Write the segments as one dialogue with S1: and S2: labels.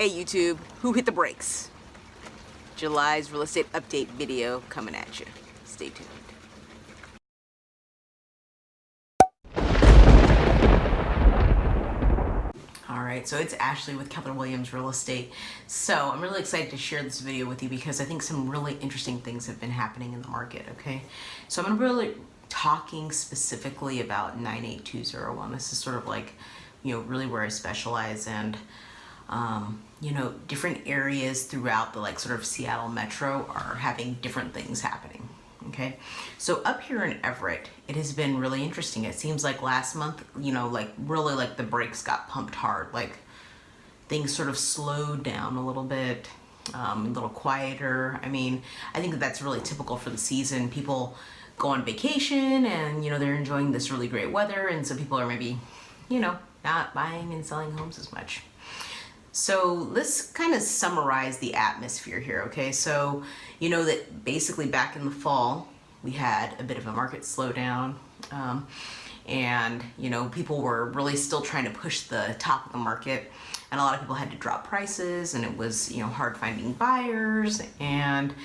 S1: Hey YouTube, who hit the brakes? July's real estate update video coming at you. Stay tuned. Alright, so it's Ashley with Keller Williams Real Estate. So I'm really excited to share this video with you because I think some really interesting things have been happening in the market, okay? So I'm going to really talking specifically about 98201. This is sort of like, really where I specialize, and different areas throughout the sort of Seattle metro are having different things happening. Okay, so up here in Everett, it has been really interesting. It seems like last month, really the brakes got pumped hard. Things sort of slowed down a little bit, a little quieter. I mean, I think that's really typical for the season. People go on vacation and, they're enjoying this really great weather. And so people are maybe, not buying and selling homes as much. So let's kind of summarize the atmosphere here, okay? So that basically back in the fall, we had a bit of a market slowdown, and people were really still trying to push the top of the market, and a lot of people had to drop prices, and it was hard finding buyers, and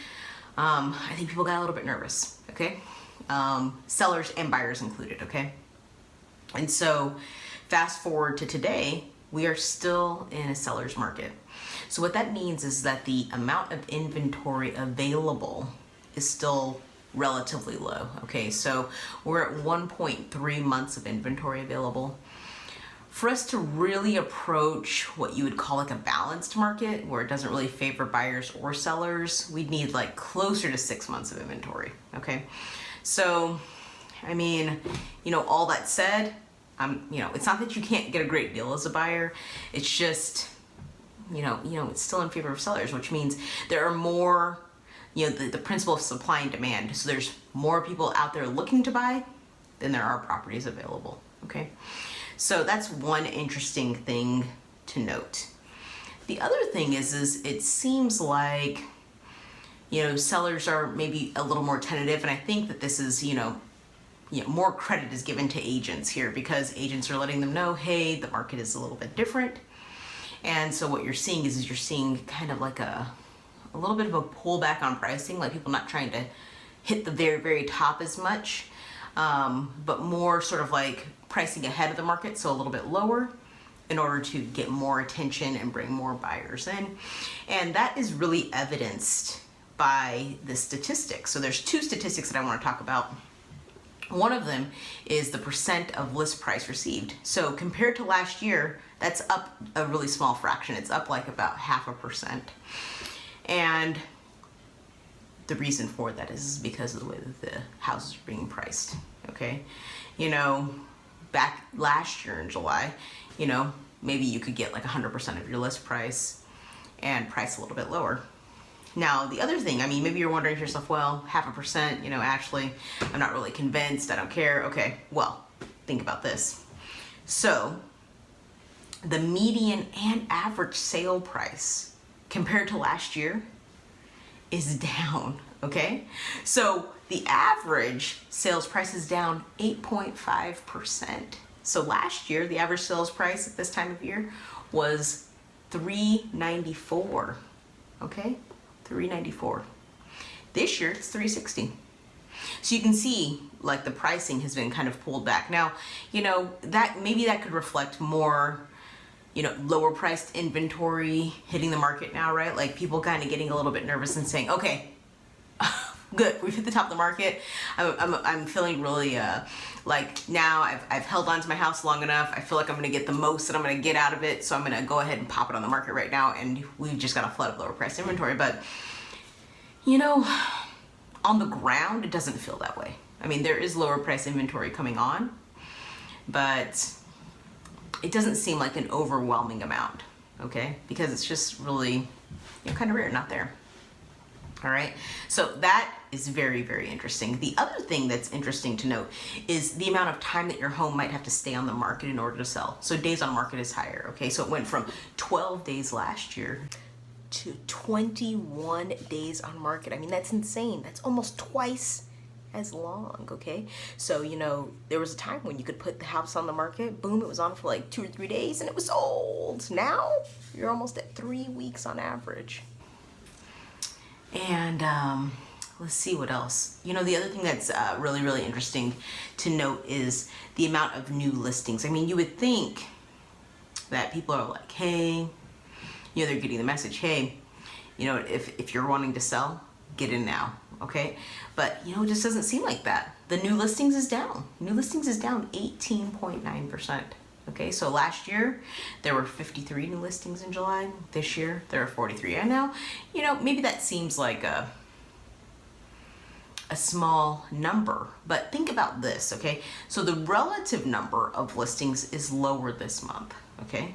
S1: I think people got a little bit nervous, okay? Sellers and buyers included, okay? And so fast forward to today, we are still in a seller's market. So what that means is that the amount of inventory available is still relatively low. Okay, so we're at 1.3 months of inventory available. For us to really approach what you would call a balanced market, where it doesn't really favor buyers or sellers, we'd need closer to 6 months of inventory. Okay, so I mean, all that said, it's not that you can't get a great deal as a buyer. It's just, it's still in favor of sellers, which means there are more, the principle of supply and demand. So there's more people out there looking to buy than there are properties available, okay? So that's one interesting thing to note. The other thing is it seems like, sellers are maybe a little more tentative, and I think that this is, more credit is given to agents here, because agents are letting them know, hey, the market is a little bit different. And so what you're seeing is you're seeing kind of a little bit of a pullback on pricing, people not trying to hit the very, very top as much, but more sort of pricing ahead of the market, so a little bit lower, in order to get more attention and bring more buyers in. And that is really evidenced by the statistics. So there's two statistics that I want to talk about. One of them is the percent of list price received. So compared to last year, that's up a really small fraction. It's up about 0.5%. And the reason for that is because of the way that the houses are being priced, okay? Back last year in July, maybe you could get 100% of your list price and price a little bit lower. Now, the other thing, maybe you're wondering to yourself, well, 0.5%, Ashley, I'm not really convinced, I don't care. Okay, well, think about this. So, the median and average sale price compared to last year is down, okay? So, the average sales price is down 8.5%. So, last year, the average sales price at this time of year was $394, okay? $394. This year it's $360. So you can see the pricing has been kind of pulled back. Now, that maybe that could reflect more, lower priced inventory hitting the market now, right? People kind of getting a little bit nervous and saying, okay, good, we've hit the top of the market. I'm feeling really now I've held on to my house long enough. I feel like I'm gonna get the most that I'm gonna get out of it, so I'm gonna go ahead and pop it on the market right now, and we've just got a flood of lower priced inventory. But on the ground, it doesn't feel that way. There is lower price inventory coming on, but it doesn't seem like an overwhelming amount, okay? Because it's just really kind of rare, not there. All right, so that is very, very interesting. The other thing that's interesting to note is the amount of time that your home might have to stay on the market in order to sell. So days on market is higher, okay? So it went from 12 days last year to 21 days on market. That's insane. That's almost twice as long, okay? So, you know, there was a time when you could put the house on the market, boom, it was on for like 2 or 3 days and it was sold. Now, you're almost at 3 weeks on average. And let's see what else. You know, the other thing that's really, really interesting to note is the amount of new listings. I mean, you would think that people are like, hey, you know, they're getting the message, hey, you know, if you're wanting to sell, get in now, okay? But, you know, it just doesn't seem like that. The new listings is down. New listings is down 18.9%. Okay, so last year there were 53 new listings in July. This year there are 43. And now, you know, maybe that seems like a small number, but think about this, okay? So the relative number of listings is lower this month, okay?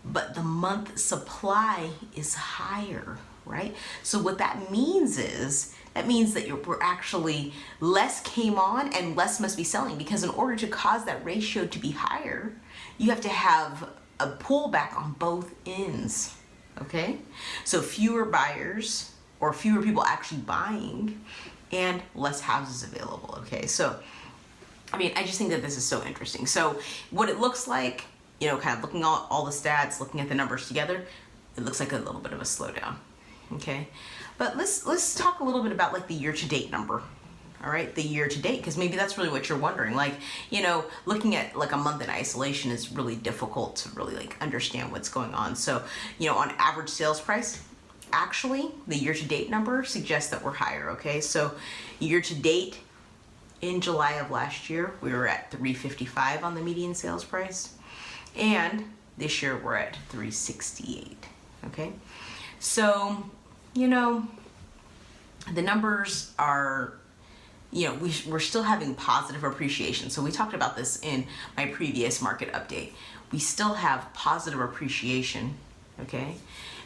S1: But the month supply is higher, right? So what that means is, that means that we're actually, less came on and less must be selling, because in order to cause that ratio to be higher, you have to have a pullback on both ends, okay? So fewer buyers or fewer people actually buying and less houses available, okay? So, I mean, I just think that this is so interesting. So what it looks like, you know, kind of looking at all the stats, looking at the numbers together, it looks like a little bit of a slowdown, okay? But let's talk a little bit about like the year-to-date number, all right? The year-to-date, because maybe that's really what you're wondering. Like, you know, looking at like a month in isolation is really difficult to really like understand what's going on. So, you know, on average sales price, actually, the year-to-date number suggests that we're higher, okay? So year-to-date in July of last year, we were at $355 on the median sales price. And this year we're at $368, okay? So, you know, the numbers are, you know, we're still having positive appreciation. So we talked about this in my previous market update. We still have positive appreciation, okay?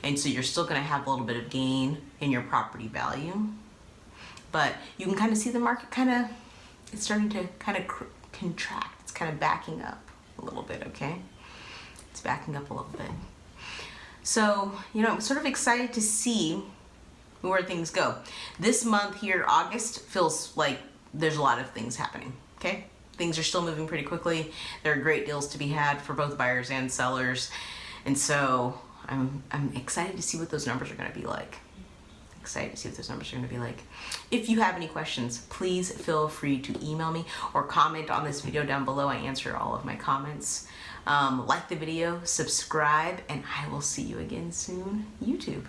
S1: And so you're still gonna have a little bit of gain in your property value, but you can kind of see the market it's starting to kind of contract. It's kind of backing up a little bit, okay? It's backing up a little bit. So, you know, I'm sort of excited to see where things go. This month here, August, feels like there's a lot of things happening, okay? Things are still moving pretty quickly. There are great deals to be had for both buyers and sellers. And so I'm excited to see what those numbers are gonna be like. Excited to see what those numbers are going to be like. If you have any questions, please feel free to email me or comment on this video down below. I answer all of my comments. Like the video, subscribe, and I will see you again soon, YouTube.